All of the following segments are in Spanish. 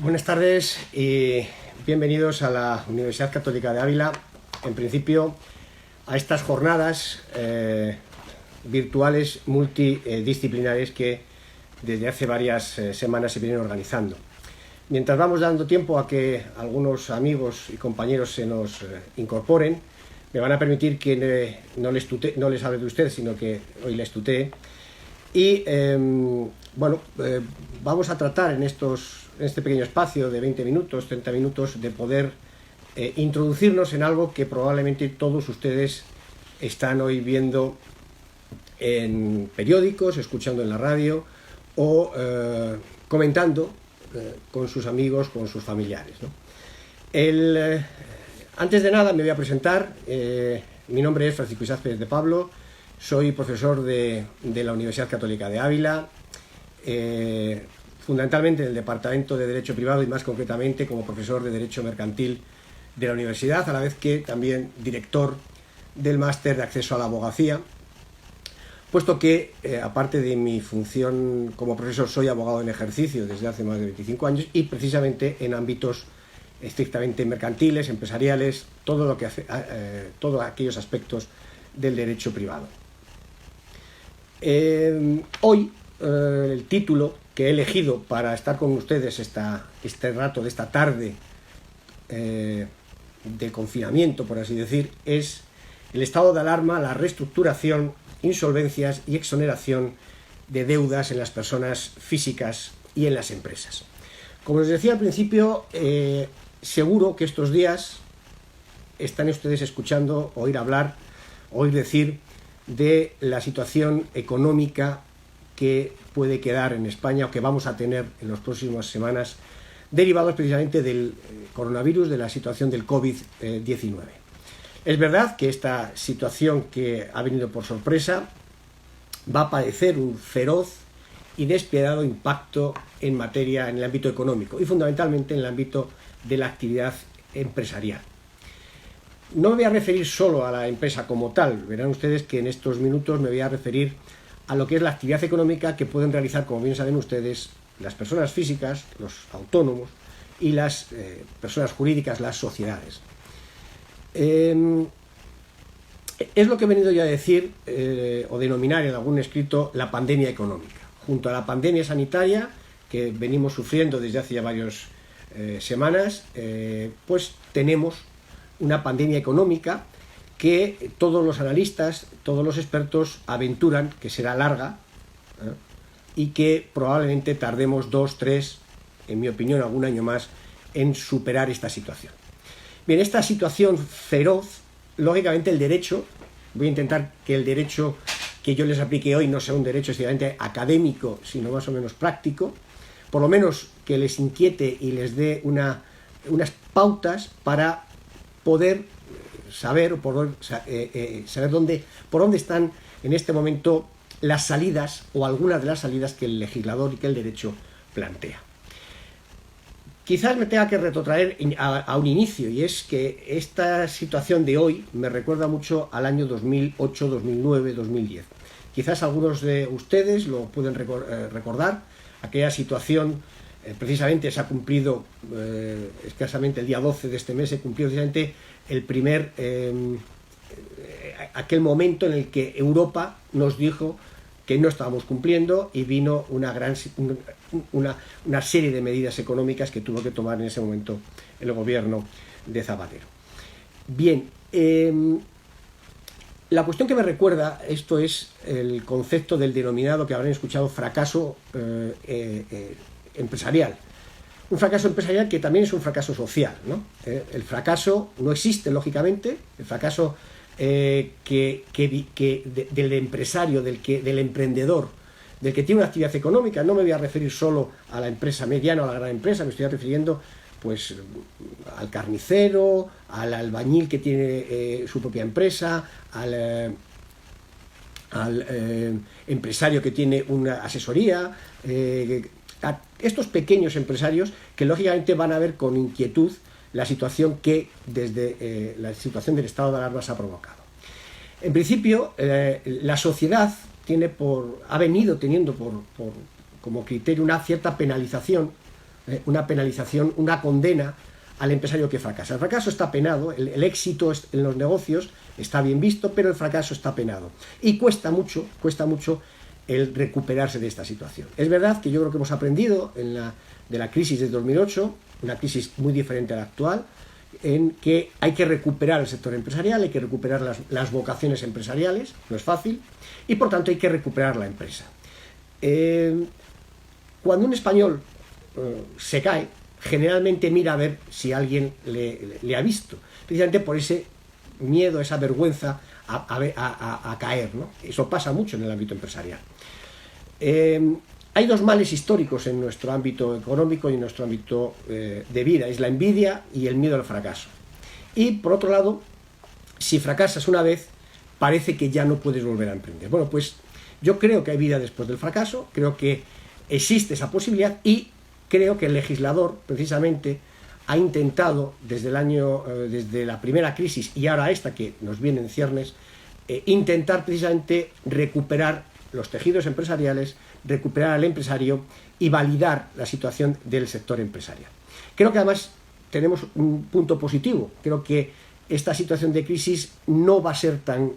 Buenas tardes y bienvenidos a la Universidad Católica de Ávila, en principio a estas jornadas virtuales multidisciplinares que desde hace varias semanas se vienen organizando. Mientras vamos dando tiempo a que algunos amigos y compañeros se nos incorporen, me van a permitir que no les hable de ustedes, sino que hoy les tutee. Y vamos a tratar en este pequeño espacio de 20 minutos, 30 minutos, de poder introducirnos en algo que probablemente todos ustedes están hoy viendo en periódicos, escuchando en la radio o comentando con sus amigos, con sus familiares, ¿no? Antes de nada me voy a presentar. Mi nombre es Francisco Isaac Pérez de Pablo, soy profesor de la Universidad Católica de Ávila, fundamentalmente en el Departamento de Derecho Privado y más concretamente como profesor de Derecho Mercantil de la universidad, a la vez que también director del máster de acceso a la abogacía, puesto que, aparte de mi función como profesor, soy abogado en ejercicio desde hace más de 25 años y precisamente en ámbitos estrictamente mercantiles, empresariales, todos aquellos aspectos del derecho privado. Hoy el título que he elegido para estar con ustedes este rato de esta tarde de confinamiento, por así decir, es el estado de alarma, la reestructuración, insolvencias y exoneración de deudas en las personas físicas y en las empresas. Como les decía al principio, seguro que estos días están ustedes escuchando, oír decir de la situación económica que puede quedar en España o que vamos a tener en las próximas semanas, derivados precisamente del coronavirus, de la situación del COVID-19. Es verdad que esta situación que ha venido por sorpresa va a padecer un feroz y despiadado impacto en el ámbito económico y fundamentalmente en el ámbito de la actividad empresarial. No me voy a referir solo a la empresa como tal, verán ustedes que en estos minutos me voy a referir a lo que es la actividad económica que pueden realizar, como bien saben ustedes, las personas físicas, los autónomos y las personas jurídicas, las sociedades. Es lo que he venido ya a decir o denominar en algún escrito la pandemia económica. Junto a la pandemia sanitaria que venimos sufriendo desde hace ya varias semanas, pues tenemos una pandemia económica que todos los analistas, todos los expertos aventuran que será larga y que probablemente tardemos 2, 3, en mi opinión algún año más, en superar esta situación. Bien, esta situación feroz, lógicamente el derecho, voy a intentar que el derecho que yo les aplique hoy no sea un derecho estrictamente académico, sino más o menos práctico, por lo menos que les inquiete y les dé unas pautas para poder saber por dónde están en este momento las salidas o algunas de las salidas que el legislador y que el derecho plantea. Quizás me tenga que retrotraer a un inicio, y es que esta situación de hoy me recuerda mucho al año 2008, 2009, 2010. Quizás algunos de ustedes lo pueden recordar. Aquella situación precisamente se ha cumplido escasamente el día 12 de este mes, se cumplió precisamente aquel momento en el que Europa nos dijo que no estábamos cumpliendo y vino una serie de medidas económicas que tuvo que tomar en ese momento el gobierno de Zapatero. Bien, la cuestión que me recuerda esto es el concepto del denominado, que habrán escuchado, fracaso empresarial. Un fracaso empresarial que también es un fracaso social, ¿no? El fracaso no existe, lógicamente. El fracaso del empresario, del emprendedor, del que tiene una actividad económica. No me voy a referir solo a la empresa mediana o a la gran empresa, me estoy refiriendo pues al carnicero, al albañil que tiene su propia empresa, al empresario que tiene una asesoría, a estos pequeños empresarios que lógicamente van a ver con inquietud la situación que desde la situación del estado de alarma se ha provocado. En principio, la sociedad ha venido teniendo como criterio una cierta penalización una penalización, una condena al empresario que fracasa. El fracaso está penado, el éxito en los negocios está bien visto, pero el fracaso está penado. Y cuesta mucho el recuperarse de esta situación. Es verdad que yo creo que hemos aprendido de la crisis de 2008, una crisis muy diferente a la actual, en que hay que recuperar el sector empresarial, hay que recuperar las vocaciones empresariales, no es fácil, y por tanto hay que recuperar la empresa. Cuando un español se cae, generalmente mira a ver si alguien le ha visto, precisamente por ese miedo, esa vergüenza a caer, ¿no? Eso pasa mucho en el ámbito empresarial. Hay dos males históricos en nuestro ámbito económico y en nuestro ámbito de vida, es la envidia y el miedo al fracaso. Y por otro lado, si fracasas una vez, parece que ya no puedes volver a emprender. Bueno, pues yo creo que hay vida después del fracaso, creo que existe esa posibilidad y creo que el legislador, precisamente, ha intentado desde la primera crisis y ahora esta que nos viene en ciernes, intentar precisamente recuperar los tejidos empresariales, recuperar al empresario y validar la situación del sector empresarial. Creo que además tenemos un punto positivo. Creo que esta situación de crisis no va a ser tan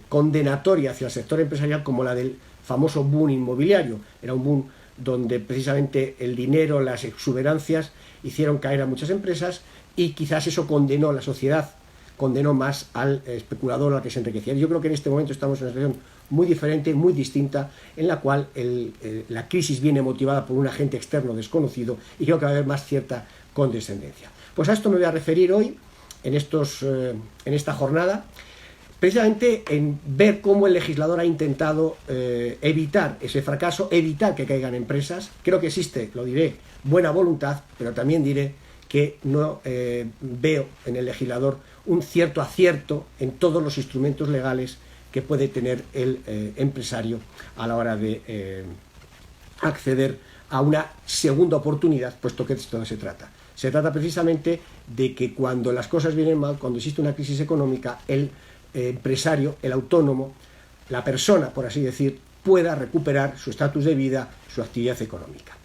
condenatoria hacia el sector empresarial como la del famoso boom inmobiliario. Era un boom donde precisamente el dinero, las exuberancias hicieron caer a muchas empresas y quizás eso condenó a la sociedad, condenó más al especulador, al que se enriquecía. Yo creo que en este momento estamos en una situación muy diferente, muy distinta, en la cual la crisis viene motivada por un agente externo desconocido y creo que va a haber más cierta condescendencia. Pues a esto me voy a referir hoy, en esta jornada, precisamente en ver cómo el legislador ha intentado evitar ese fracaso, evitar que caigan empresas. Creo que existe, lo diré, buena voluntad, pero también diré que no veo en el legislador un cierto acierto en todos los instrumentos legales que puede tener el empresario a la hora de acceder a una segunda oportunidad, puesto que de esto se trata. Se trata precisamente de que cuando las cosas vienen mal, cuando existe una crisis económica, el empresario, el autónomo, la persona, por así decir, pueda recuperar su estatus de vida, su actividad económica.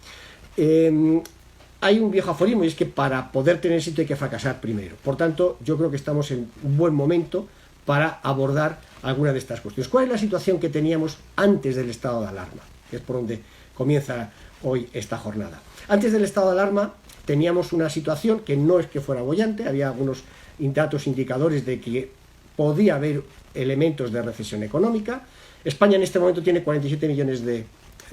Hay un viejo aforismo y es que para poder tener éxito hay que fracasar primero. Por tanto, yo creo que estamos en un buen momento para abordar alguna de estas cuestiones. ¿Cuál es la situación que teníamos antes del estado de alarma? Que es por donde comienza hoy esta jornada. Antes del estado de alarma teníamos una situación que no es que fuera boyante, había algunos datos indicadores de que podía haber elementos de recesión económica. España en este momento tiene 47 millones de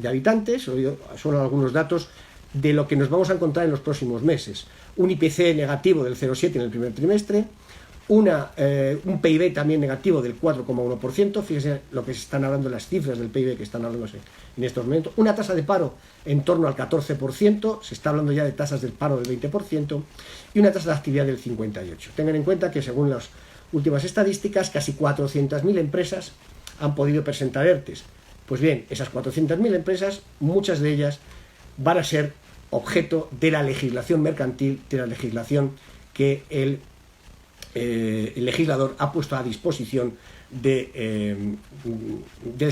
habitantes, son algunos datos de lo que nos vamos a encontrar en los próximos meses. Un IPC negativo del 0,7 en el primer trimestre, un PIB también negativo del 4,1%, fíjense lo que se están hablando, las cifras del PIB que están hablándose en estos momentos, una tasa de paro en torno al 14%, se está hablando ya de tasas del paro del 20%, y una tasa de actividad del 58%. Tengan en cuenta que según las últimas estadísticas, casi 400.000 empresas han podido presentar ERTEs. Pues bien, esas 400.000 empresas, muchas de ellas van a ser objeto de la legislación mercantil, de la legislación que el legislador ha puesto a disposición del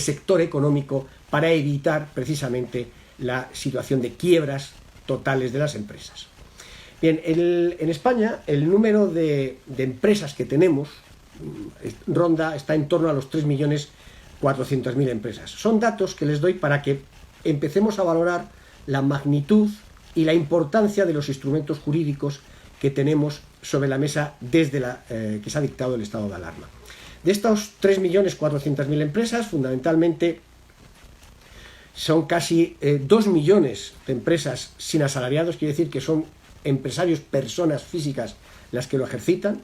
sector económico para evitar precisamente la situación de quiebras totales de las empresas. Bien, en España el número de empresas que tenemos está en torno a los 3.400.000 empresas. Son datos que les doy para que empecemos a valorar la magnitud y la importancia de los instrumentos jurídicos que tenemos sobre la mesa desde que se ha dictado el estado de alarma. De estos 3.400.000 empresas, fundamentalmente son casi 2 millones de empresas sin asalariados, quiere decir que son empresarios, personas físicas, las que lo ejercitan.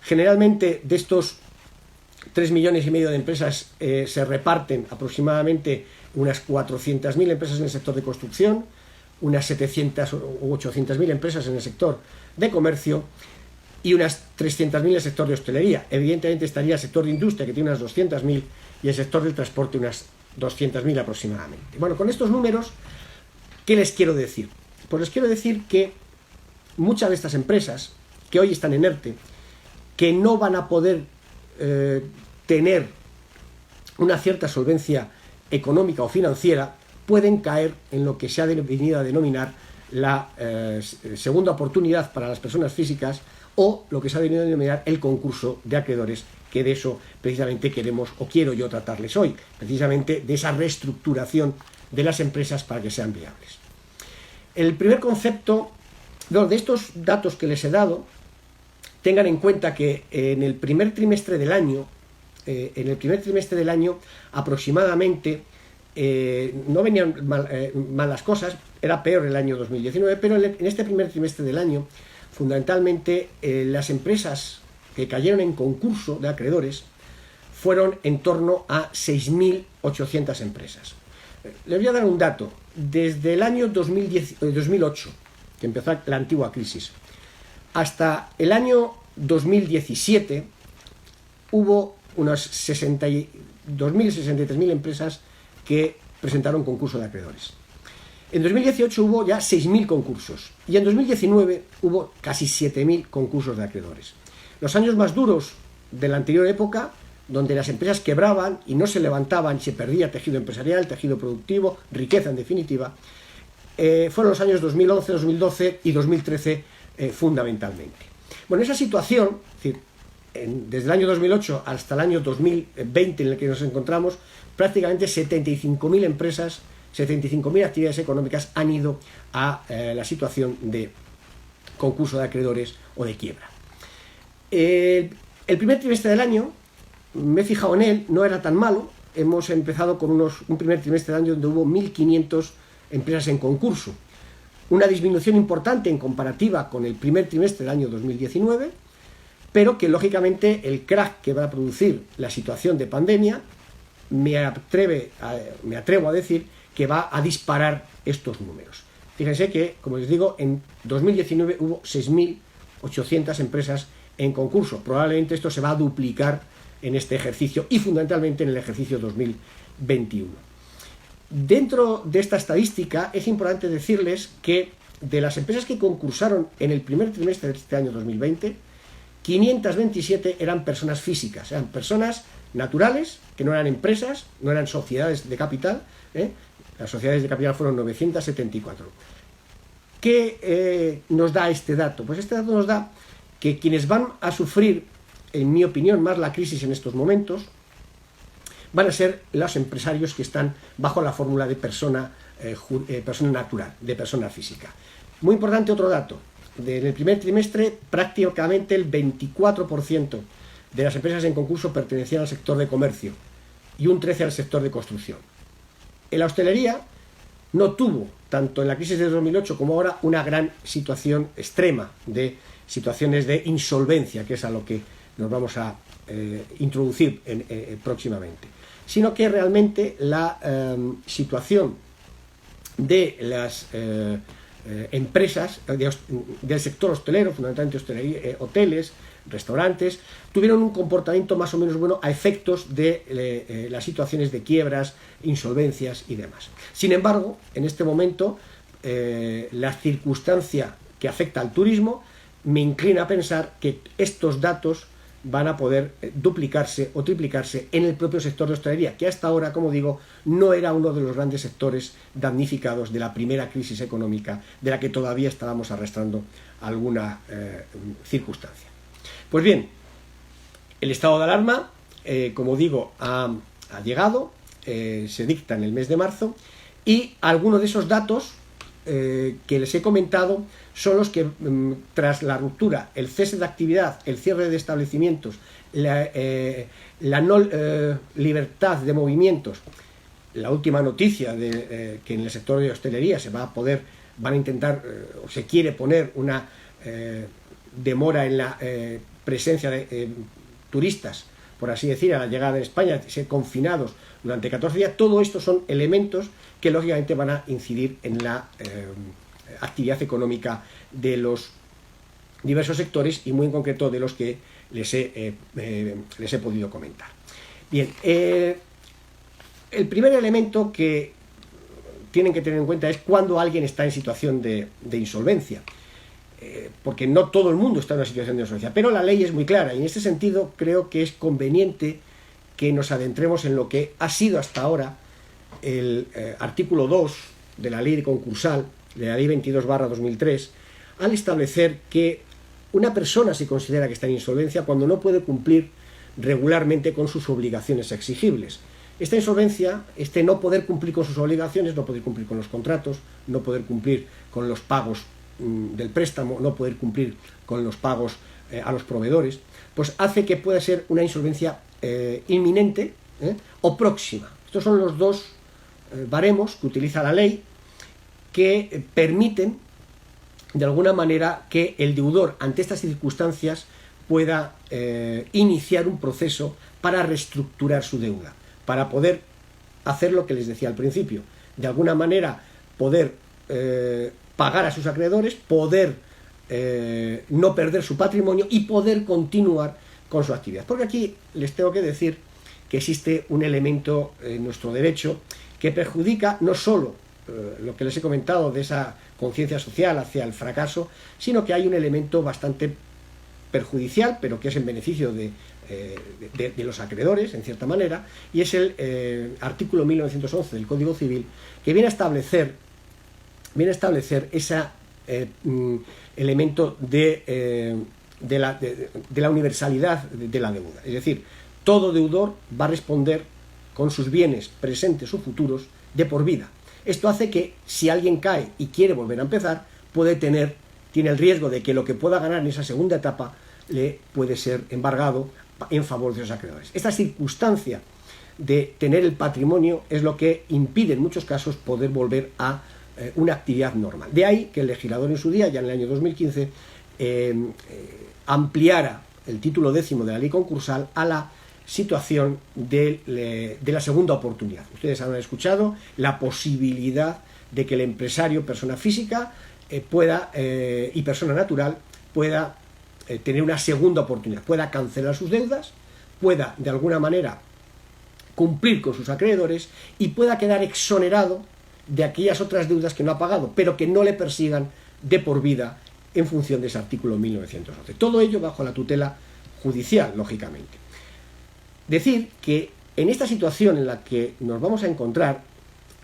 Generalmente de estos 3,5 millones de empresas se reparten aproximadamente unas 400.000 empresas en el sector de construcción, unas 700 o 800.000 empresas en el sector de comercio y unas 300.000 en el sector de hostelería. Evidentemente estaría el sector de industria, que tiene unas 200.000, y el sector del transporte unas 200.000 aproximadamente. Bueno, con estos números, ¿qué les quiero decir? Pues les quiero decir que muchas de estas empresas que hoy están en ERTE, que no van a poder tener una cierta solvencia económica o financiera, pueden caer en lo que se ha venido a denominar la segunda oportunidad para las personas físicas, o lo que se ha venido a denominar el concurso de acreedores, que de eso precisamente queremos o quiero yo tratarles hoy, precisamente de esa reestructuración de las empresas para que sean viables. El primer concepto, de estos datos que les he dado, tengan en cuenta que en el primer trimestre del año, aproximadamente, no venían mal las cosas, era peor el año 2019, pero en este primer trimestre del año, fundamentalmente, las empresas que cayeron en concurso de acreedores fueron en torno a 6.800 empresas. Les voy a dar un dato. Desde el año 2008, que empezó la antigua crisis, hasta el año 2017 hubo unas 63.000 empresas que presentaron concurso de acreedores. En 2018 hubo ya 6.000 concursos y en 2019 hubo casi 7.000 concursos de acreedores. Los años más duros de la anterior época, donde las empresas quebraban y no se levantaban, se perdía tejido empresarial, tejido productivo, riqueza en definitiva, fueron los años 2011, 2012 y 2013 fundamentalmente. Bueno, esa situación, es decir, desde el año 2008 hasta el año 2020 en el que nos encontramos, prácticamente 75.000 empresas, 75.000 actividades económicas han ido a la situación de concurso de acreedores o de quiebra. El primer trimestre del año, me he fijado en él, no era tan malo. Hemos empezado con un primer trimestre del año donde hubo 1.500 empresas en concurso. Una disminución importante en comparativa con el primer trimestre del año 2019, pero que lógicamente el crack que va a producir la situación de pandemia me atrevo a decir que va a disparar estos números. Fíjense que, como les digo, en 2019 hubo 6.800 empresas en concurso. Probablemente esto se va a duplicar en este ejercicio y fundamentalmente en el ejercicio 2021. Dentro de esta estadística es importante decirles que de las empresas que concursaron en el primer trimestre de este año 2020, 527 eran personas físicas, eran personas naturales, que no eran empresas, no eran sociedades de capital. Las sociedades de capital fueron 974. ¿Qué nos da este dato? Pues este dato nos da que quienes van a sufrir, en mi opinión, más la crisis en estos momentos, van a ser los empresarios que están bajo la fórmula de persona natural, de persona física. Muy importante otro dato. En el primer trimestre, prácticamente el 24% de las empresas en concurso pertenecían al sector de comercio y un 13% al sector de construcción. En la hostelería no tuvo, tanto en la crisis de 2008 como ahora, una gran situación extrema de situaciones de insolvencia, que es a lo que nos vamos a introducir próximamente, sino que realmente la situación de las empresas del sector hostelero, fundamentalmente hostelería, hoteles, restaurantes, tuvieron un comportamiento más o menos bueno a efectos de las situaciones de quiebras, insolvencias y demás. Sin embargo, en este momento, la circunstancia que afecta al turismo me inclina a pensar que estos datos van a poder duplicarse o triplicarse en el propio sector de hostelería, que hasta ahora, como digo, no era uno de los grandes sectores damnificados de la primera crisis económica, de la que todavía estábamos arrastrando alguna circunstancia. Pues bien, el estado de alarma, como digo, ha llegado, se dicta en el mes de marzo, y algunos de esos datos que les he comentado son los que, tras la ruptura, el cese de actividad, el cierre de establecimientos, la no libertad de movimientos, la última noticia de que en el sector de hostelería van a intentar, o se quiere poner una demora en la presencia de turistas, por así decir, a la llegada de España, ser confinados durante 14 días, todo esto son elementos que lógicamente van a incidir en la actividad económica de los diversos sectores y muy en concreto de los que les he podido comentar. Bien, el primer elemento que tienen que tener en cuenta es cuando alguien está en situación de insolvencia, porque no todo el mundo está en una situación de insolvencia, pero la ley es muy clara y en este sentido creo que es conveniente que nos adentremos en lo que ha sido hasta ahora el artículo 2 de la ley concursal, de la ley 22/2003, al establecer que una persona se considera que está en insolvencia cuando no puede cumplir regularmente con sus obligaciones exigibles. Esta insolvencia, este no poder cumplir con sus obligaciones, no poder cumplir con los contratos, no poder cumplir con los pagos del préstamo, no poder cumplir con los pagos a los proveedores, pues hace que pueda ser una insolvencia inminente o próxima. Estos son los dos baremos que utiliza la ley que permiten de alguna manera que el deudor ante estas circunstancias pueda iniciar un proceso para reestructurar su deuda, para poder hacer lo que les decía al principio, de alguna manera poder pagar a sus acreedores, poder no perder su patrimonio y poder continuar con su actividad. Porque aquí les tengo que decir que existe un elemento en nuestro derecho que perjudica no solo lo que les he comentado de esa conciencia social hacia el fracaso, sino que hay un elemento bastante perjudicial, pero que es en beneficio de los acreedores, en cierta manera, y es el artículo 1911 del Código Civil, que viene a establecer ese elemento de la universalidad de la deuda. Es decir, todo deudor va a responder con sus bienes presentes o futuros de por vida. Esto hace que si alguien cae y quiere volver a empezar, tiene el riesgo de que lo que pueda ganar en esa segunda etapa le puede ser embargado en favor de los acreedores. Esta circunstancia de tener el patrimonio es lo que impide en muchos casos poder volver a una actividad normal. De ahí que el legislador en su día, ya en el año 2015, ampliara el título 10º de la ley concursal a la situación de la segunda oportunidad. Ustedes habrán escuchado la posibilidad de que el empresario, persona física y persona natural pueda tener una segunda oportunidad, pueda cancelar sus deudas, pueda de alguna manera cumplir con sus acreedores y pueda quedar exonerado de aquellas otras deudas que no ha pagado, pero que no le persigan de por vida en función de ese artículo 1911. Todo ello bajo la tutela judicial, lógicamente. Decir que en esta situación en la que nos vamos a encontrar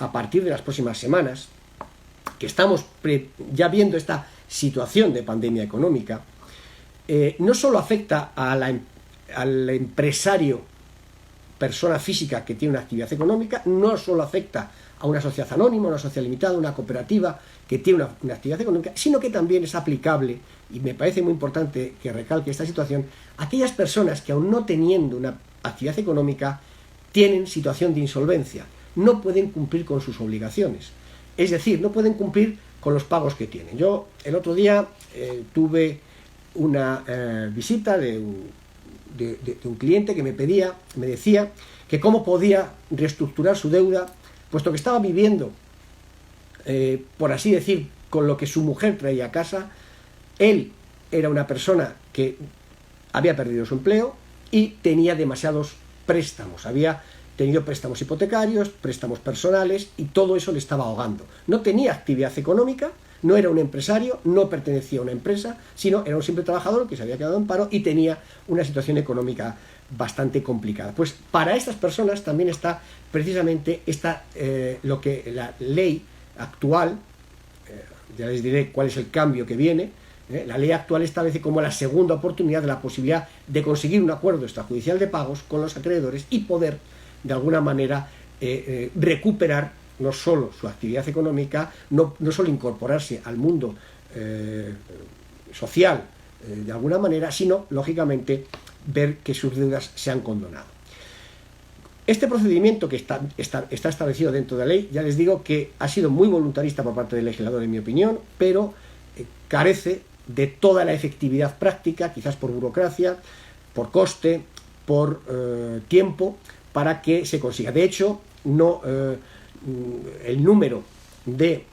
a partir de las próximas semanas, que estamos ya viendo esta situación de pandemia económica, no solo afecta al empresario, persona física que tiene una actividad económica, no solo afecta a una sociedad anónima, una sociedad limitada, una cooperativa que tiene una actividad económica, sino que también es aplicable, y me parece muy importante que recalque esta situación, a aquellas personas que aún no teniendo una actividad económica tienen situación de insolvencia, no pueden cumplir con sus obligaciones, es decir, no pueden cumplir con los pagos que tienen. Yo el otro día tuve una visita de un cliente que me decía que cómo podía reestructurar su deuda, puesto que estaba viviendo, por así decir, con lo que su mujer traía a casa. Él era una persona que había perdido su empleo y tenía demasiados préstamos, había tenido préstamos hipotecarios, préstamos personales, y todo eso le estaba ahogando. No tenía actividad económica, no era un empresario, no pertenecía a una empresa, sino era un simple trabajador que se había quedado en paro y tenía una situación económica bastante complicada. Pues para estas personas también está precisamente lo que la ley actual, ya les diré cuál es el cambio que viene. La ley actual establece como la segunda oportunidad de la posibilidad de conseguir un acuerdo extrajudicial de pagos con los acreedores y poder, de alguna manera, recuperar no solo su actividad económica, no solo incorporarse al mundo social de alguna manera, sino, lógicamente, ver que sus deudas se han condonado. Este procedimiento que está establecido dentro de la ley, ya les digo que ha sido muy voluntarista por parte del legislador, en mi opinión, pero carece de toda la efectividad práctica, quizás por burocracia, por coste, por tiempo, para que se consiga. De hecho, el número de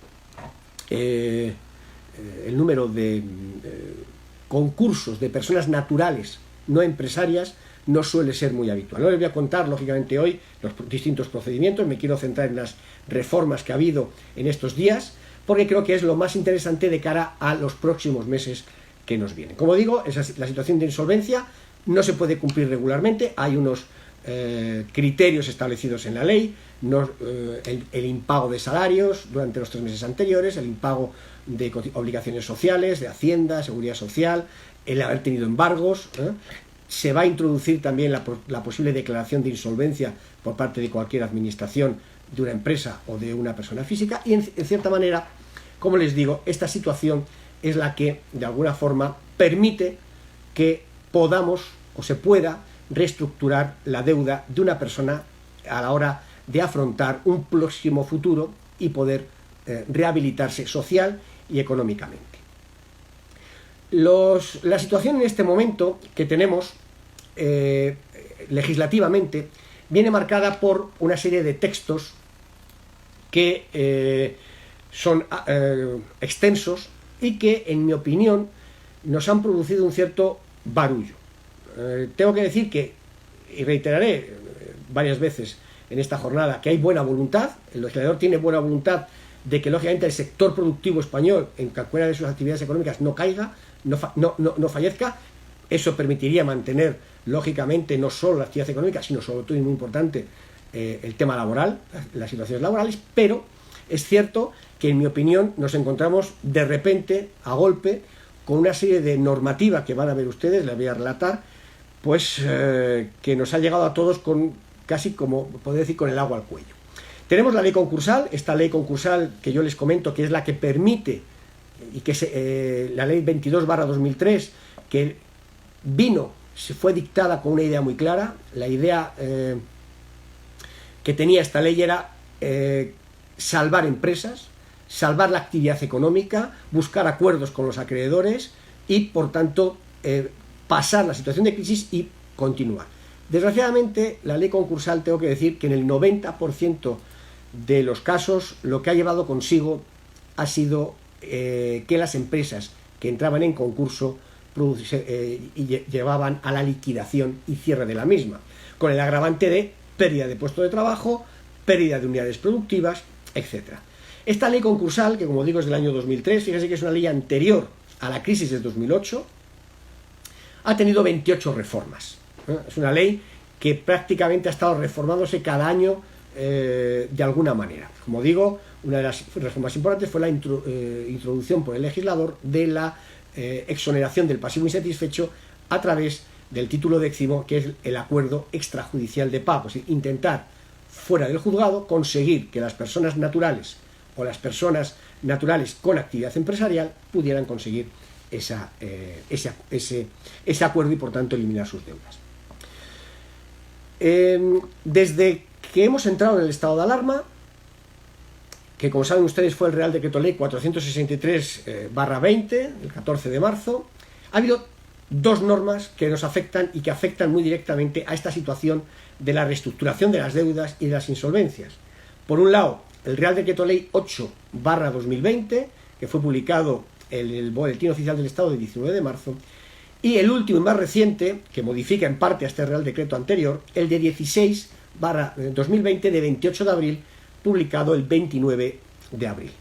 concursos de personas naturales no empresarias no suele ser muy habitual. No les voy a contar, lógicamente, hoy los distintos procedimientos, me quiero centrar en las reformas que ha habido en estos días, porque creo que es lo más interesante de cara a los próximos meses que nos vienen. Como digo, la situación de insolvencia no se puede cumplir regularmente, hay unos criterios establecidos en la ley, el impago de salarios durante los 3 meses anteriores, el impago de obligaciones sociales, de Hacienda, Seguridad Social, el haber tenido embargos. Se va a introducir también la posible declaración de insolvencia por parte de cualquier administración de una empresa o de una persona física, y en cierta manera, como les digo, esta situación es la que de alguna forma permite que podamos o se pueda reestructurar la deuda de una persona a la hora de afrontar un próximo futuro y poder rehabilitarse social y económicamente. La situación en este momento que tenemos legislativamente viene marcada por una serie de textos que son extensos y que, en mi opinión, nos han producido un cierto barullo. Tengo que decir que, y reiteraré varias veces en esta jornada, que hay buena voluntad. El legislador tiene buena voluntad de que, lógicamente, el sector productivo español en cualquiera de sus actividades económicas no caiga, no fallezca. Eso permitiría mantener, lógicamente, no solo la actividad económica, sino sobre todo, y muy importante, el tema laboral, las situaciones laborales. Pero es cierto que, en mi opinión, nos encontramos de repente, a golpe, con una serie de normativa que van a ver ustedes, les voy a relatar, pues que nos ha llegado a todos con casi, como poder decir, con el agua al cuello. Tenemos la ley concursal, esta ley concursal que yo les comento, que es la que permite, y que la ley 22/2003, que fue dictada con una idea muy clara. La idea que tenía esta ley era salvar empresas, salvar la actividad económica, buscar acuerdos con los acreedores y, por tanto, pasar la situación de crisis y continuar. Desgraciadamente, la ley concursal, tengo que decir que en el 90% de los casos lo que ha llevado consigo ha sido que las empresas que entraban en concurso llevaban a la liquidación y cierre de la misma, con el agravante de pérdida de puestos de trabajo, pérdida de unidades productivas, etc. Esta ley concursal, que como digo es del año 2003, fíjense que es una ley anterior a la crisis del 2008, ha tenido 28 reformas. Es una ley que prácticamente ha estado reformándose cada año de alguna manera. Como digo, una de las reformas importantes fue la introducción por el legislador de la exoneración del pasivo insatisfecho a través del título 10, que es el acuerdo extrajudicial de pago. Es decir, intentar, fuera del juzgado, conseguir que las personas naturales o las personas naturales con actividad empresarial pudieran conseguir ese acuerdo y, por tanto, eliminar sus deudas. Desde que hemos entrado en el estado de alarma, que, como saben ustedes, fue el Real Decreto Ley 463/20, el 14 de marzo, ha habido 2 normas que nos afectan y que afectan muy directamente a esta situación de la reestructuración de las deudas y de las insolvencias. Por un lado, el Real Decreto Ley 8/2020, que fue publicado en el Boletín Oficial del Estado del 19 de marzo, y el último y más reciente, que modifica en parte a este Real Decreto anterior, el de 16/2020 de 28 de abril, publicado el 29 de abril.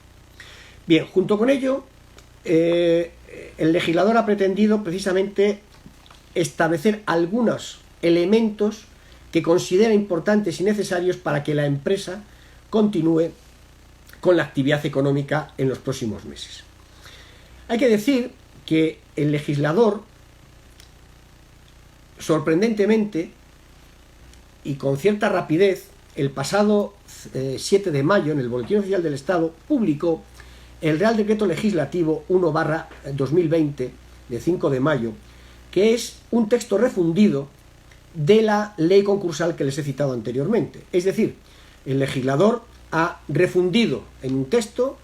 Bien, junto con ello, el legislador ha pretendido precisamente establecer algunos elementos que considera importantes y necesarios para que la empresa continúe con la actividad económica en los próximos meses. Hay que decir que el legislador, sorprendentemente y con cierta rapidez, el pasado 7 de mayo, en el Boletín Oficial del Estado, publicó el Real Decreto Legislativo 1/2020, de 5 de mayo, que es un texto refundido de la ley concursal que les he citado anteriormente. Es decir, el legislador ha refundido en un texto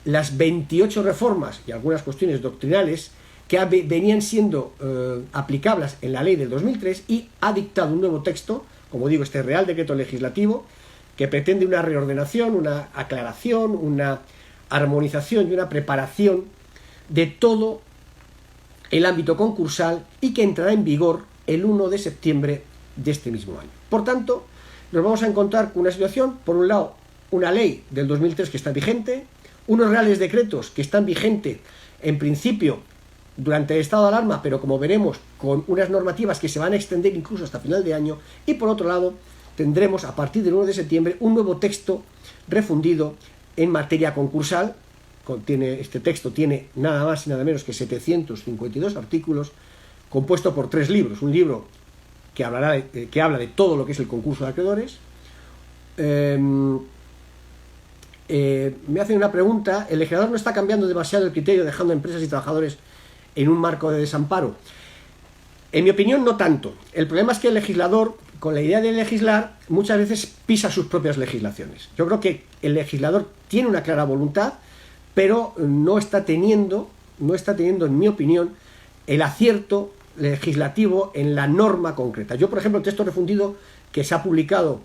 las 28 reformas y algunas cuestiones doctrinales que venían siendo aplicables en la ley del 2003 y ha dictado un nuevo texto, como digo, este Real Decreto Legislativo, que pretende una reordenación, una aclaración, una armonización y una preparación de todo el ámbito concursal y que entrará en vigor el 1 de septiembre de este mismo año. Por tanto, nos vamos a encontrar con una situación, por un lado, una ley del 2003 que está vigente, unos reales decretos que están vigentes en principio durante el estado de alarma, pero como veremos, con unas normativas que se van a extender incluso hasta final de año. Y por otro lado, tendremos a partir del 1 de septiembre un nuevo texto refundido en materia concursal. Este texto tiene nada más y nada menos que 752 artículos, compuesto por 3 libros. Un libro que habla de todo lo que es el concurso de acreedores. Me hacen una pregunta: ¿el legislador no está cambiando demasiado el criterio, dejando a empresas y trabajadores en un marco de desamparo? En mi opinión, no tanto. El problema es que el legislador, con la idea de legislar, muchas veces pisa sus propias legislaciones. Yo creo que el legislador tiene una clara voluntad, pero no está teniendo, en mi opinión, el acierto legislativo en la norma concreta. Yo, por ejemplo, el texto refundido que se ha publicado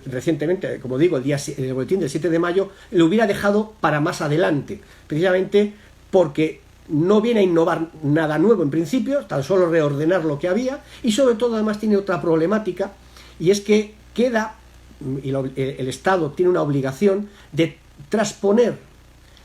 recientemente, como digo, el boletín del 7 de mayo, lo hubiera dejado para más adelante, precisamente porque no viene a innovar nada nuevo en principio, tan solo reordenar lo que había, y sobre todo además tiene otra problemática, y es que el Estado tiene una obligación de transponer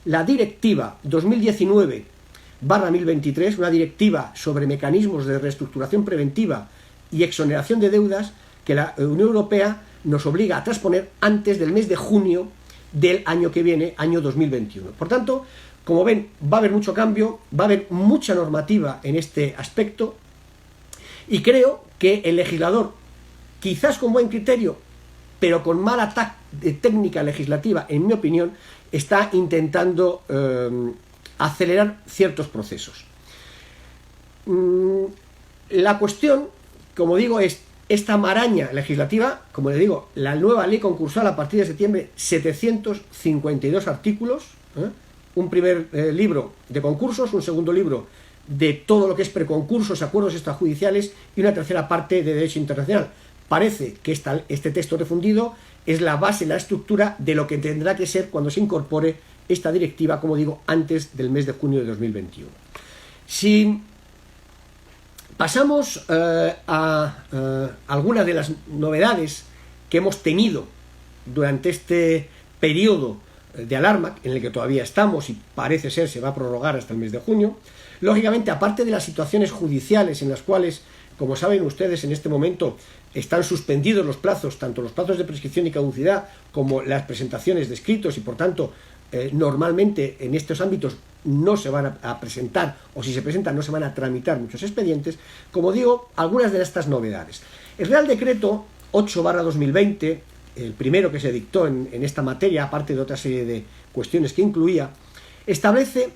la directiva 2019/1023, una directiva sobre mecanismos de reestructuración preventiva y exoneración de deudas, que la Unión Europea nos obliga a transponer antes del mes de junio del año que viene, año 2021. Por tanto, como ven, va a haber mucho cambio, va a haber mucha normativa en este aspecto, y creo que el legislador, quizás con buen criterio, pero con mala técnica legislativa, en mi opinión, está intentando acelerar ciertos procesos. La cuestión, como digo, es esta maraña legislativa. Como le digo, la nueva ley concursal a partir de septiembre, 752 artículos, un primer libro de concursos, un segundo libro de todo lo que es preconcursos, acuerdos extrajudiciales, y una tercera parte de derecho internacional. Parece que este texto refundido es la base, la estructura de lo que tendrá que ser cuando se incorpore esta directiva, como digo, antes del mes de junio de 2021. Si pasamos a algunas de las novedades que hemos tenido durante este periodo de alarma, en el que todavía estamos y parece ser se va a prorrogar hasta el mes de junio, lógicamente, aparte de las situaciones judiciales en las cuales, como saben ustedes, en este momento están suspendidos los plazos, tanto los plazos de prescripción y caducidad como las presentaciones de escritos, y por tanto normalmente en estos ámbitos no se van a presentar, o si se presentan no se van a tramitar muchos expedientes. Como digo, algunas de estas novedades: el Real Decreto 8/2020, el primero que se dictó en esta materia, aparte de otra serie de cuestiones que incluía, establece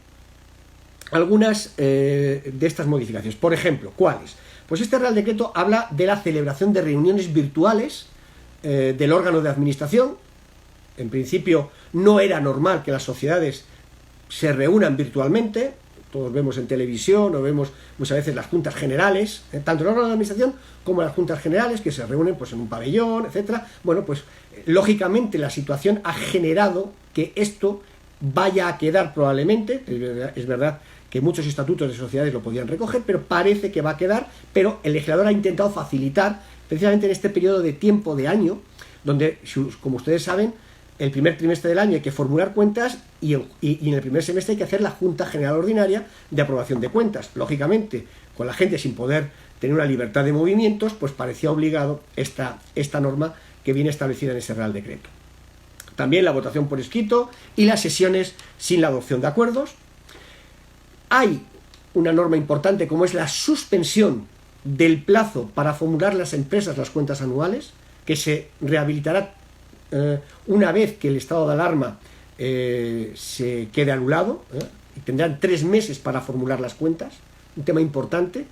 algunas de estas modificaciones. Por ejemplo, ¿cuáles? Pues este Real Decreto habla de la celebración de reuniones virtuales del órgano de administración. En principio no era normal que las sociedades se reúnan virtualmente. Todos vemos en televisión o vemos muchas veces las juntas generales, tanto el órgano de administración como las juntas generales, que se reúnen pues en un pabellón, etcétera. Bueno, pues lógicamente la situación ha generado que esto vaya a quedar probablemente. Es verdad que muchos estatutos de sociedades lo podían recoger, pero parece que va a quedar. Pero el legislador ha intentado facilitar, precisamente en este periodo de tiempo de año, donde, como ustedes saben, el primer trimestre del año hay que formular cuentas y en el primer semestre hay que hacer la Junta General Ordinaria de aprobación de cuentas. Lógicamente, con la gente sin poder tener una libertad de movimientos, pues parecía obligado esta norma que viene establecida en ese Real Decreto. También la votación por escrito y las sesiones sin la adopción de acuerdos. Hay una norma importante como es la suspensión del plazo para formular las empresas las cuentas anuales, que se rehabilitará una vez que el estado de alarma se quede anulado, y tendrán 3 meses para formular las cuentas, un tema importante.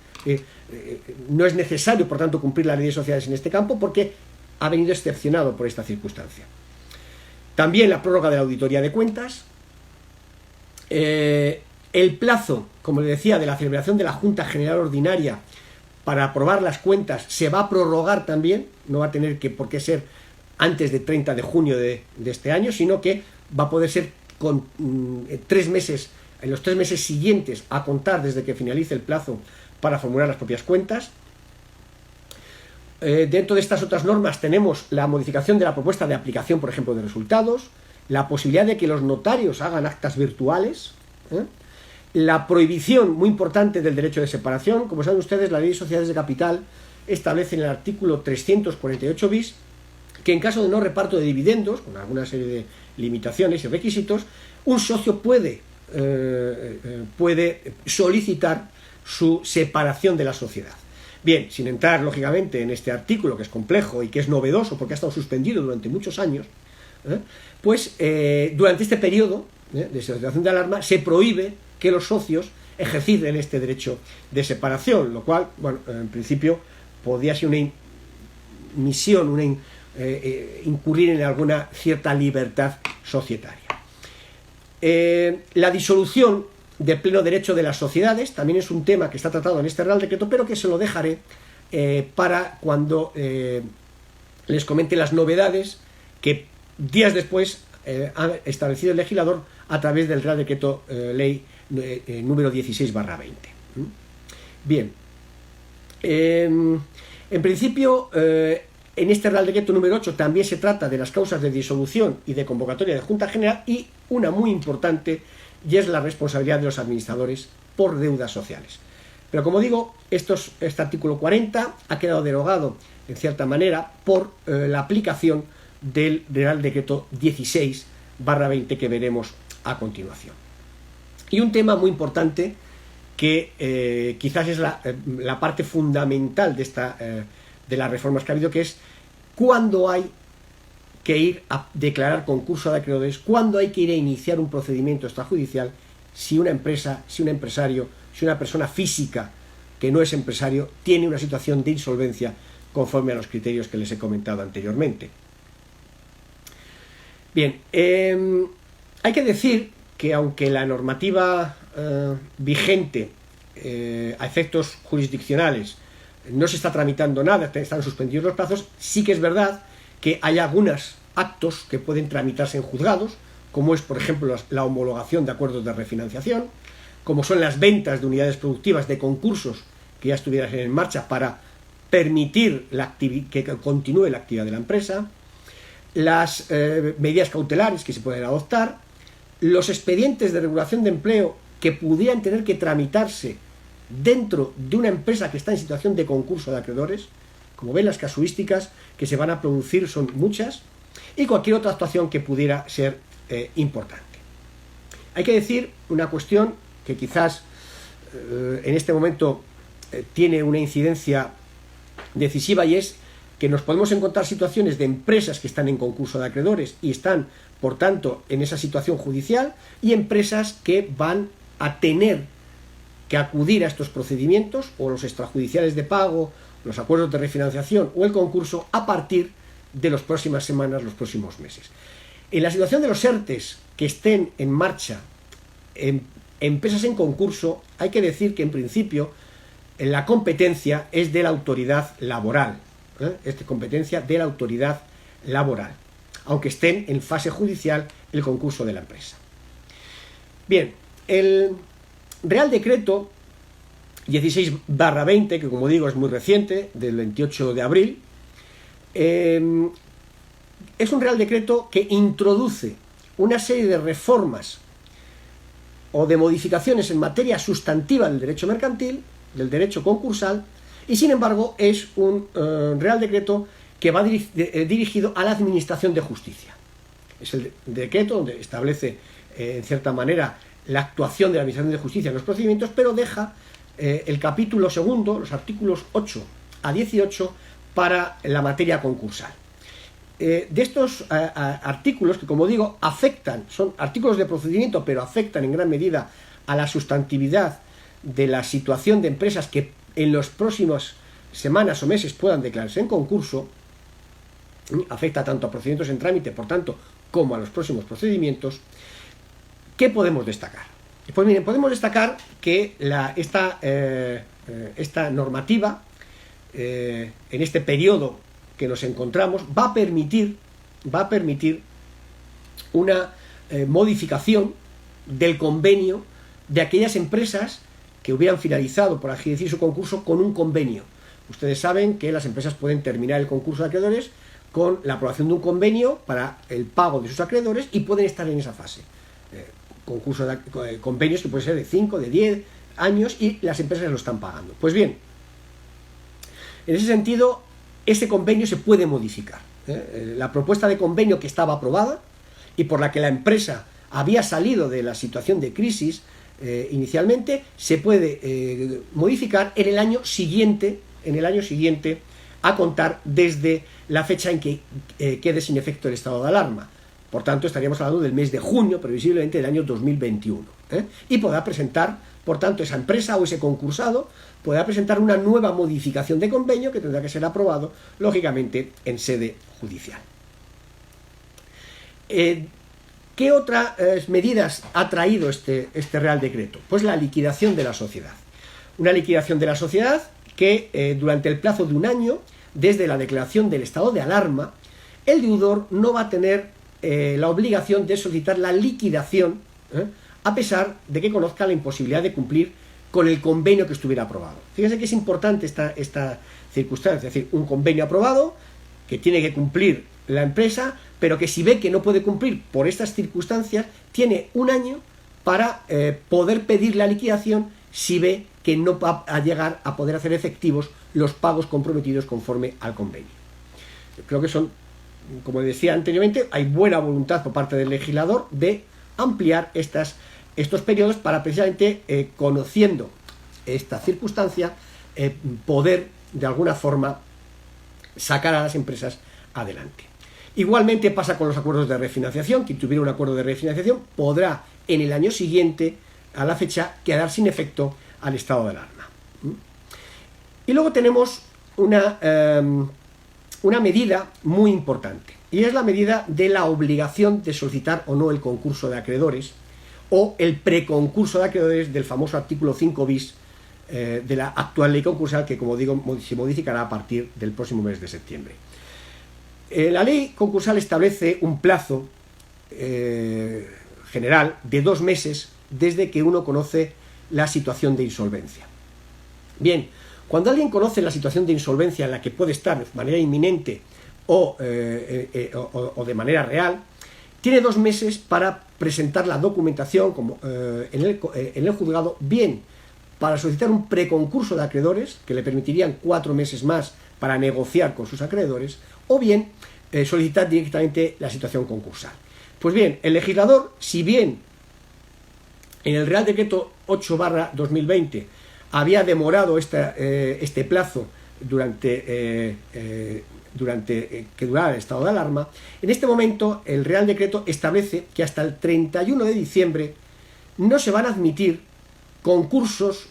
No es necesario, por tanto, cumplir la ley de sociedades en este campo porque ha venido excepcionado por esta circunstancia. También la prórroga de la auditoría de cuentas. El plazo, como les decía, de la celebración de la Junta General Ordinaria para aprobar las cuentas se va a prorrogar también, no va a tener por qué ser antes de 30 de junio de este año, sino que va a poder ser con 3 meses, en los 3 meses siguientes a contar desde que finalice el plazo para formular las propias cuentas. Dentro de estas otras normas tenemos la modificación de la propuesta de aplicación, por ejemplo, de resultados, la posibilidad de que los notarios hagan actas virtuales, La prohibición muy importante del derecho de separación. Como saben ustedes, la Ley de Sociedades de Capital establece en el artículo 348 bis que en caso de no reparto de dividendos, con alguna serie de limitaciones y requisitos, un socio puede solicitar su separación de la sociedad. Bien, sin entrar lógicamente en este artículo, que es complejo y que es novedoso porque ha estado suspendido durante muchos años, pues durante este periodo de situación de alarma se prohíbe que los socios ejerciten este derecho de separación, lo cual, bueno, en principio podría ser una misión, incurrir en alguna cierta libertad societaria. La disolución del pleno derecho de las sociedades también es un tema que está tratado en este Real Decreto, pero que se lo dejaré para cuando les comente las novedades que días después ha establecido el legislador a través del Real Decreto Ley número 16/20. Bien, en principio, en este Real Decreto número 8 también se trata de las causas de disolución y de convocatoria de Junta General, y una muy importante, y es la responsabilidad de los administradores por deudas sociales. Pero como digo, este artículo 40 ha quedado derogado en cierta manera por la aplicación del Real Decreto 16/20 que veremos a continuación. Y un tema muy importante que quizás es la parte fundamental de las reformas que ha habido, que es cuándo hay que ir a declarar concurso de acreedores, cuándo hay que ir a iniciar un procedimiento extrajudicial si una empresa, si un empresario, si una persona física que no es empresario tiene una situación de insolvencia conforme a los criterios que les he comentado anteriormente. Bien, hay que decir que aunque la normativa vigente a efectos jurisdiccionales no se está tramitando nada, están suspendidos los plazos, sí que es verdad que hay algunos actos que pueden tramitarse en juzgados, como es, por ejemplo, la homologación de acuerdos de refinanciación, como son las ventas de unidades productivas de concursos que ya estuvieran en marcha para permitir que continúe la actividad de la empresa, las medidas cautelares que se pueden adoptar, los expedientes de regulación de empleo que pudieran tener que tramitarse dentro de una empresa que está en situación de concurso de acreedores. Como ven, las casuísticas que se van a producir son muchas, y cualquier otra actuación que pudiera ser importante. Hay que decir una cuestión que quizás en este momento tiene una incidencia decisiva, y es que nos podemos encontrar situaciones de empresas que están en concurso de acreedores y están, por tanto, en esa situación judicial, y empresas que van a tener que acudir a estos procedimientos, o los extrajudiciales de pago, los acuerdos de refinanciación o el concurso, a partir de las próximas semanas, los próximos meses. En la situación de los ERTEs que estén en marcha, en empresas en concurso, hay que decir que en principio la competencia es de la autoridad laboral, es de competencia de la autoridad laboral, aunque estén en fase judicial el concurso de la empresa. Bien, el Real Decreto 16/20, que como digo es muy reciente, del 28 de abril, es un Real Decreto que introduce una serie de reformas o de modificaciones en materia sustantiva del derecho mercantil, del derecho concursal, y sin embargo es un Real Decreto que va dirigido a la Administración de Justicia. Es el decreto donde establece en cierta manera la actuación de la Administración de Justicia en los procedimientos, pero deja el capítulo segundo, los artículos 8 a 18, para la materia concursal. De estos artículos, que como digo afectan, son artículos de procedimiento, pero afectan en gran medida a la sustantividad de la situación de empresas que en las próximas semanas o meses puedan declararse en concurso, afecta tanto a procedimientos en trámite, por tanto, como a los próximos procedimientos. ¿Qué podemos destacar? Pues miren, podemos destacar que esta normativa, en este periodo que nos encontramos, va a permitir una modificación del convenio de aquellas empresas que hubieran finalizado, por así decir, su concurso con un convenio. Ustedes saben que las empresas pueden terminar el concurso de acreedores con la aprobación de un convenio para el pago de sus acreedores y pueden estar en esa fase. convenios que pueden ser de 5, de 10 años y las empresas lo están pagando. Pues bien, en ese sentido, ese convenio se puede modificar. La propuesta de convenio que estaba aprobada y por la que la empresa había salido de la situación de crisis inicialmente, se puede modificar en el año siguiente, a contar desde la fecha en que quede sin efecto el estado de alarma. Por tanto, estaríamos hablando del mes de junio, previsiblemente del año 2021. Y podrá presentar, por tanto, esa empresa o ese concursado podrá presentar una nueva modificación de convenio que tendrá que ser aprobado, lógicamente, en sede judicial. ¿Qué otras medidas ha traído este Real Decreto? Pues la liquidación de la sociedad. Una liquidación de la sociedad que durante el plazo de un año, desde la declaración del estado de alarma, el deudor no va a tener la obligación de solicitar la liquidación, a pesar de que conozca la imposibilidad de cumplir con el convenio que estuviera aprobado. Fíjense que es importante esta circunstancia, es decir, un convenio aprobado que tiene que cumplir la empresa, pero que si ve que no puede cumplir por estas circunstancias, tiene un año para poder pedir la liquidación si ve que no va a llegar a poder hacer efectivos los pagos comprometidos conforme al convenio. Creo que son, como decía anteriormente, hay buena voluntad por parte del legislador de ampliar estos periodos para precisamente, conociendo esta circunstancia, poder de alguna forma sacar a las empresas adelante. Igualmente pasa con los acuerdos de refinanciación. Quien tuviera un acuerdo de refinanciación podrá en el año siguiente a la fecha quedar sin efecto al estado de alarma. Y luego tenemos una medida muy importante, y es la medida de la obligación de solicitar o no el concurso de acreedores o el preconcurso de acreedores del famoso artículo 5 bis de la actual ley concursal, que, como digo, se modificará a partir del próximo mes de septiembre. La ley concursal establece un plazo general de 2 meses desde que uno conoce la situación de insolvencia. Bien, cuando alguien conoce la situación de insolvencia en la que puede estar de manera inminente o de manera real, tiene 2 meses para presentar la documentación en el juzgado, bien para solicitar un preconcurso de acreedores que le permitirían 4 meses más para negociar con sus acreedores, o bien solicitar directamente la situación concursal. Pues bien, el legislador, si bien en el Real Decreto 8/2020 había demorado este plazo durante que durara el estado de alarma, en este momento el Real Decreto establece que hasta el 31 de diciembre no se van a admitir concursos,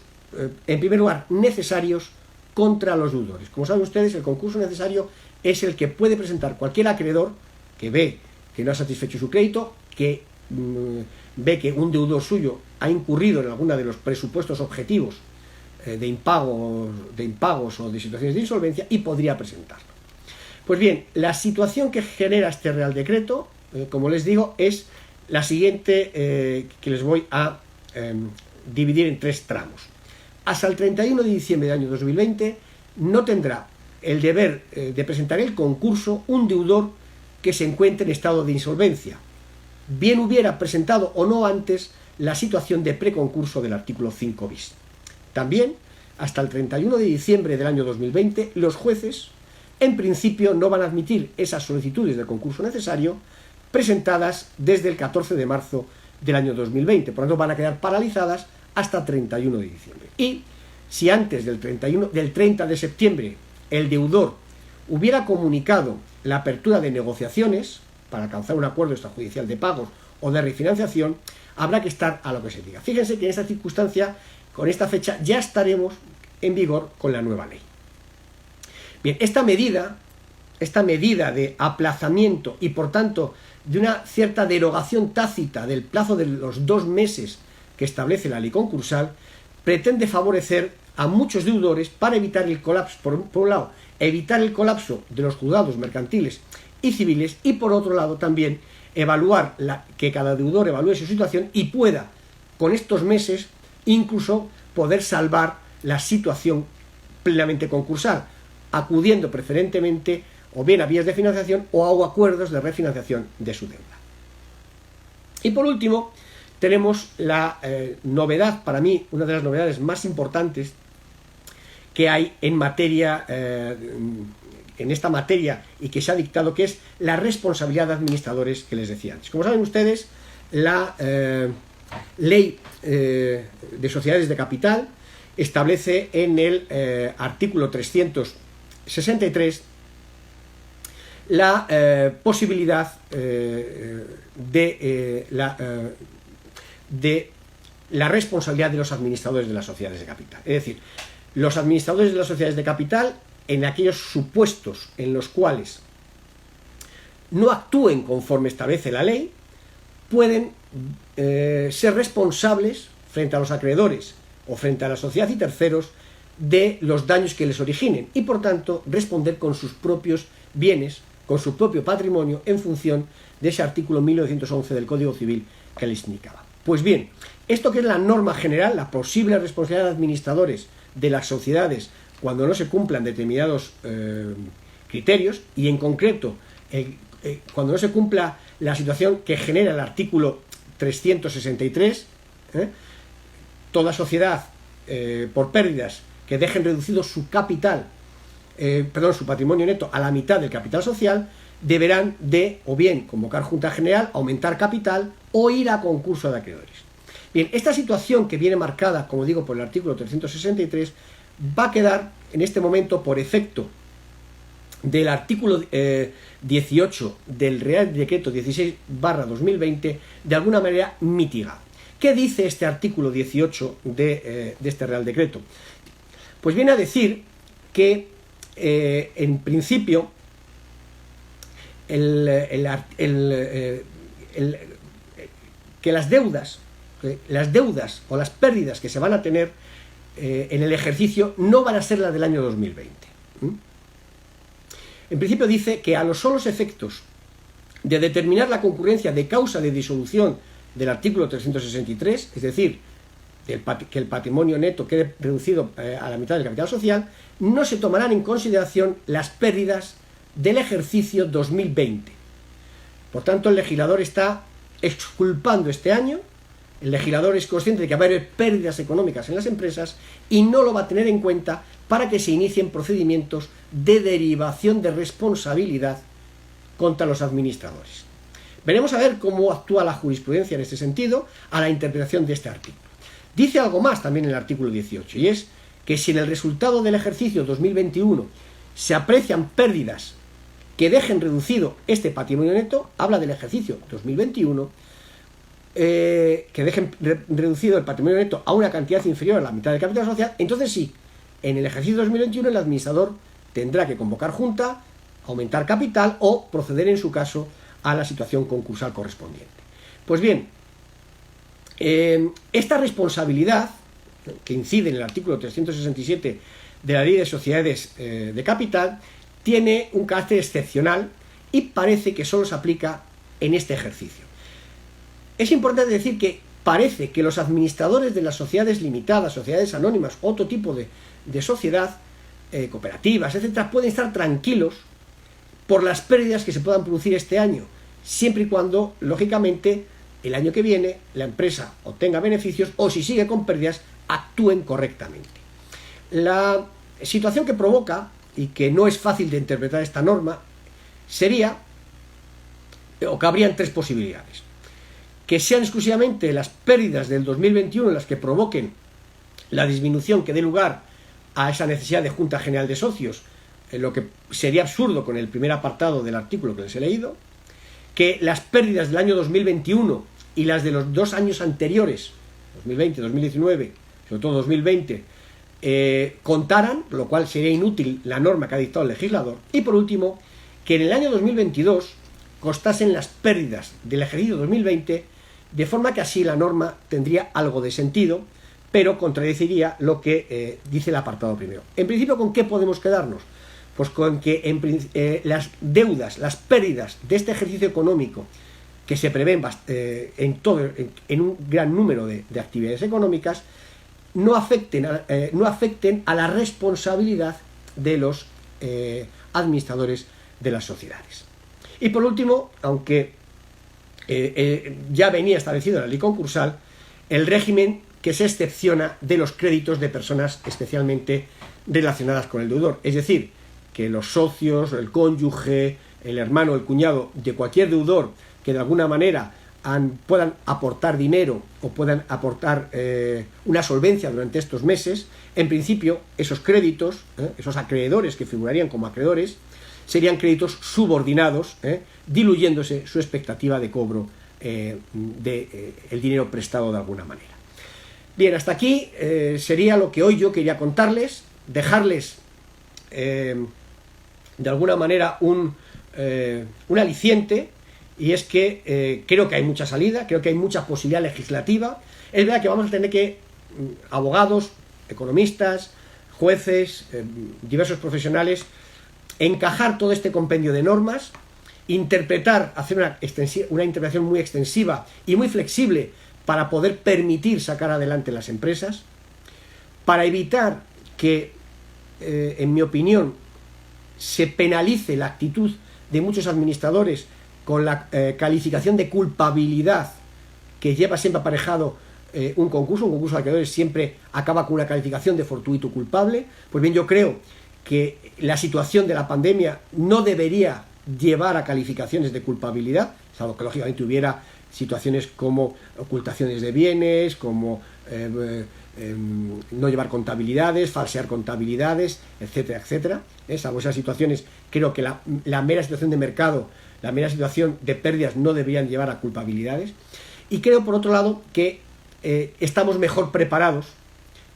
en primer lugar, necesarios contra los deudores. Como saben ustedes, el concurso necesario es el que puede presentar cualquier acreedor que ve que no ha satisfecho su crédito, que ve que un deudor suyo ha incurrido en alguno de los presupuestos objetivos de impagos o de situaciones de insolvencia, y podría presentarlo. Pues bien, la situación que genera este Real Decreto, como les digo, es la siguiente, que les voy a dividir en 3 tramos. Hasta el 31 de diciembre del año 2020 no tendrá el deber de presentar el concurso un deudor que se encuentre en estado de insolvencia, bien hubiera presentado o no antes la situación de preconcurso del artículo 5 bis. También, hasta el 31 de diciembre del año 2020, los jueces, en principio, no van a admitir esas solicitudes de concurso necesario presentadas desde el 14 de marzo del año 2020. Por lo tanto, van a quedar paralizadas hasta 31 de diciembre. Y si antes del 30 de septiembre el deudor hubiera comunicado la apertura de negociaciones para alcanzar un acuerdo extrajudicial de pagos o de refinanciación, habrá que estar a lo que se diga. Fíjense que en esta circunstancia, con esta fecha, ya estaremos en vigor con la nueva ley. Bien, esta medida de aplazamiento y, por tanto, de una cierta derogación tácita del plazo de los 2 meses que establece la ley concursal, pretende favorecer a muchos deudores para evitar el colapso, por un lado, evitar el colapso de los juzgados mercantiles y civiles, y por otro lado también que cada deudor evalúe su situación y pueda, con estos meses, incluso poder salvar la situación plenamente concursal, acudiendo preferentemente o bien a vías de financiación o a acuerdos de refinanciación de su deuda. Y por último, tenemos la novedad, para mí, una de las novedades más importantes que hay en materia, en esta materia y que se ha dictado, que es la responsabilidad de administradores que les decía antes. Como saben ustedes, la ley de sociedades de capital establece en el artículo 363 la posibilidad de la responsabilidad de los administradores de las sociedades de capital. Es decir, los administradores de las sociedades de capital, en aquellos supuestos en los cuales no actúen conforme establece la ley, pueden ser responsables frente a los acreedores o frente a la sociedad y terceros de los daños que les originen y, por tanto, responder con sus propios bienes, con su propio patrimonio, en función de ese artículo 1911 del Código Civil que les indicaba. Pues bien, esto que es la norma general, la posible responsabilidad de administradores de las sociedades cuando no se cumplan determinados criterios, y en concreto cuando no se cumpla la situación que genera el artículo 363, toda sociedad por pérdidas que dejen reducido su capital, su patrimonio neto a la mitad del capital social, deberán de o bien convocar junta general, aumentar capital o ir a concurso de acreedores. Bien, esta situación que viene marcada, como digo, por el artículo 363, va a quedar en este momento, por efecto del artículo 18 del Real Decreto 16/2020, de alguna manera mitigada. ¿Qué dice este artículo 18 de este Real Decreto? Pues viene a decir que, en principio, que las deudas o las pérdidas que se van a tener en el ejercicio no van a ser las del año 2020. En principio dice que a los solos efectos de determinar la concurrencia de causa de disolución del artículo 363, es decir, que el patrimonio neto quede reducido a la mitad del capital social, no se tomarán en consideración las pérdidas del ejercicio 2020. Por tanto, el legislador está exculpando este año. El legislador es consciente de que va a haber pérdidas económicas en las empresas y no lo va a tener en cuenta para que se inicien procedimientos de derivación de responsabilidad contra los administradores. Veremos a ver cómo actúa la jurisprudencia en este sentido a la interpretación de este artículo. Dice algo más también en el artículo 18, y es que si en el resultado del ejercicio 2021 se aprecian pérdidas que dejen reducido este patrimonio neto, habla del ejercicio 2021, que dejen reducido el patrimonio neto a una cantidad inferior a la mitad del capital social, entonces sí, en el ejercicio 2021 el administrador tendrá que convocar junta, aumentar capital o proceder en su caso a la situación concursal correspondiente. Pues bien, esta responsabilidad, que incide en el artículo 367 de la Ley de Sociedades de Capital, tiene un carácter excepcional y parece que solo se aplica en este ejercicio. Es importante decir que parece que los administradores de las sociedades limitadas, sociedades anónimas, otro tipo de sociedad, cooperativas, etcétera, pueden estar tranquilos por las pérdidas que se puedan producir este año, siempre y cuando, lógicamente, el año que viene la empresa obtenga beneficios o, si sigue con pérdidas, actúen correctamente. La situación que provoca, y que no es fácil de interpretar esta norma, sería, o cabrían tres posibilidades: que sean exclusivamente las pérdidas del 2021 las que provoquen la disminución que dé lugar a esa necesidad de Junta General de Socios, lo que sería absurdo con el primer apartado del artículo que les he leído; que las pérdidas del año 2021 y las de los 2 años anteriores, 2020, 2019, sobre todo 2020, contaran, lo cual sería inútil la norma que ha dictado el legislador; y por último, que en el año 2022 constasen las pérdidas del ejercicio 2020, de forma que así la norma tendría algo de sentido, pero contradeciría lo que dice el apartado primero. En principio, ¿con qué podemos quedarnos? Pues con que las deudas, las pérdidas de este ejercicio económico, que se prevén en un gran número de actividades económicas, no afecten a la responsabilidad de los administradores de las sociedades. Y por último, aunque ya venía establecido en la ley concursal el régimen que se excepciona de los créditos de personas especialmente relacionadas con el deudor. Es decir, que los socios, el cónyuge, el hermano, el cuñado de cualquier deudor que de alguna manera puedan aportar dinero o puedan aportar una solvencia durante estos meses, en principio esos créditos, esos acreedores que figurarían como acreedores, serían créditos subordinados, diluyéndose su expectativa de cobro del dinero prestado de alguna manera. Bien, hasta aquí sería lo que hoy yo quería contarles, dejarles de alguna manera un aliciente, y es que creo que hay mucha salida, creo que hay mucha posibilidad legislativa. Es verdad que vamos a tener que abogados, economistas, jueces, diversos profesionales, encajar todo este compendio de normas, interpretar, hacer una interpretación muy extensiva y muy flexible para poder permitir sacar adelante las empresas, para evitar que, en mi opinión, se penalice la actitud de muchos administradores con la calificación de culpabilidad que lleva siempre aparejado un concurso de acreedores, siempre acaba con una calificación de fortuito culpable. Pues bien, yo creo que la situación de la pandemia no debería llevar a calificaciones de culpabilidad, salvo que lógicamente hubiera situaciones como ocultaciones de bienes, como no llevar contabilidades, falsear contabilidades, etcétera, etcétera. Salvo esas situaciones, creo que la mera situación de mercado, la mera situación de pérdidas no deberían llevar a culpabilidades. Y creo, por otro lado, que estamos mejor preparados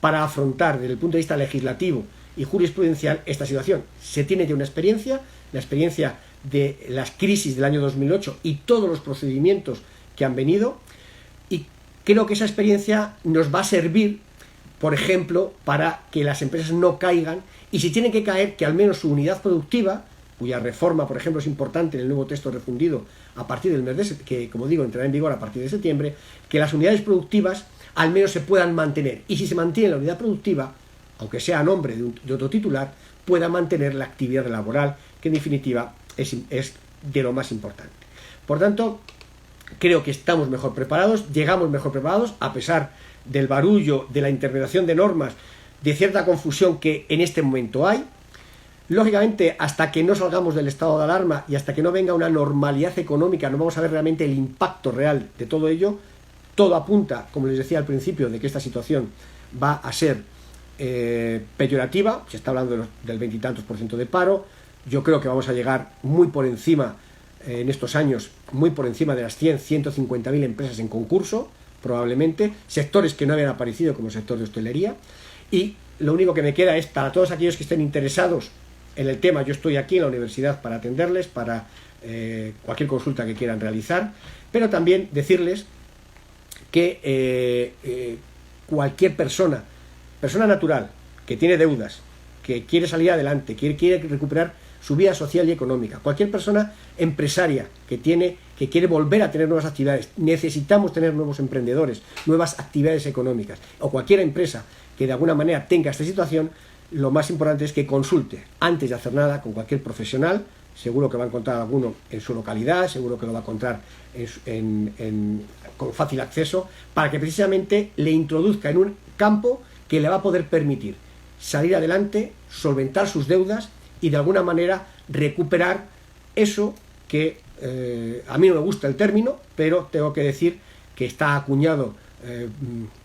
para afrontar desde el punto de vista legislativo y jurisprudencial esta situación. Se tiene ya una experiencia, la experiencia de las crisis del año 2008 y todos los procedimientos que han venido, y creo que esa experiencia nos va a servir, por ejemplo, para que las empresas no caigan, y si tienen que caer, que al menos su unidad productiva, cuya reforma, por ejemplo, es importante en el nuevo texto refundido a partir del mes de septiembre, que, como digo, entrará en vigor a partir de septiembre, que las unidades productivas al menos se puedan mantener, y si se mantiene la unidad productiva, aunque sea a nombre de otro titular, pueda mantener la actividad laboral, que en definitiva es de lo más importante. Por tanto, creo que estamos mejor preparados, llegamos mejor preparados, a pesar del barullo, de la interpretación de normas, de cierta confusión que en este momento hay. Lógicamente, hasta que no salgamos del estado de alarma y hasta que no venga una normalidad económica, no vamos a ver realmente el impacto real de todo ello. Todo apunta, como les decía al principio, de que esta situación va a ser peyorativa. Se está hablando del 20 y tantos % de paro. Yo creo que vamos a llegar muy por encima, en estos años, muy por encima de las 150.000 empresas en concurso, probablemente, sectores que no habían aparecido como el sector de hostelería. Y lo único que me queda es, para todos aquellos que estén interesados en el tema, yo estoy aquí en la universidad para atenderles, para cualquier consulta que quieran realizar, pero también decirles que cualquier persona natural que tiene deudas, que quiere salir adelante, que quiere recuperar su vida social y económica, cualquier persona empresaria que quiere volver a tener nuevas actividades, necesitamos tener nuevos emprendedores, nuevas actividades económicas, o cualquier empresa que de alguna manera tenga esta situación, lo más importante es que consulte antes de hacer nada con cualquier profesional. Seguro que va a encontrar alguno en su localidad, seguro que lo va a encontrar con fácil acceso, para que precisamente le introduzca en un campo que le va a poder permitir salir adelante, solventar sus deudas y de alguna manera recuperar eso que a mí no me gusta el término, pero tengo que decir que está acuñado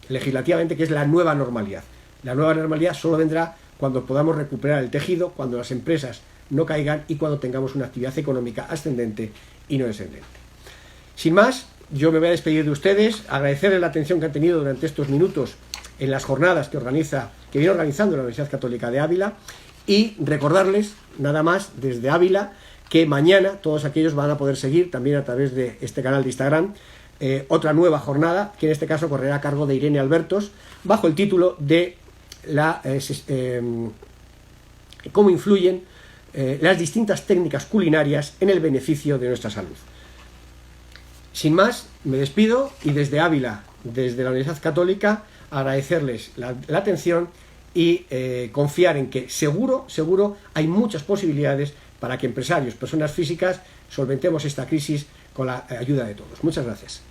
legislativamente, que es la nueva normalidad. La nueva normalidad solo vendrá cuando podamos recuperar el tejido, cuando las empresas no caigan y cuando tengamos una actividad económica ascendente y no descendente. Sin más, yo me voy a despedir de ustedes, agradecerles la atención que han tenido durante estos minutos en las jornadas que viene organizando la Universidad Católica de Ávila, y recordarles, nada más, desde Ávila, que mañana todos aquellos van a poder seguir también a través de este canal de Instagram otra nueva jornada, que en este caso correrá a cargo de Irene Albertos, bajo el título de cómo influyen las distintas técnicas culinarias en el beneficio de nuestra salud. Sin más, me despido, y desde Ávila, desde la Universidad Católica, agradecerles la atención y confiar en que seguro hay muchas posibilidades para que empresarios, personas físicas, solventemos esta crisis con la ayuda de todos. Muchas gracias.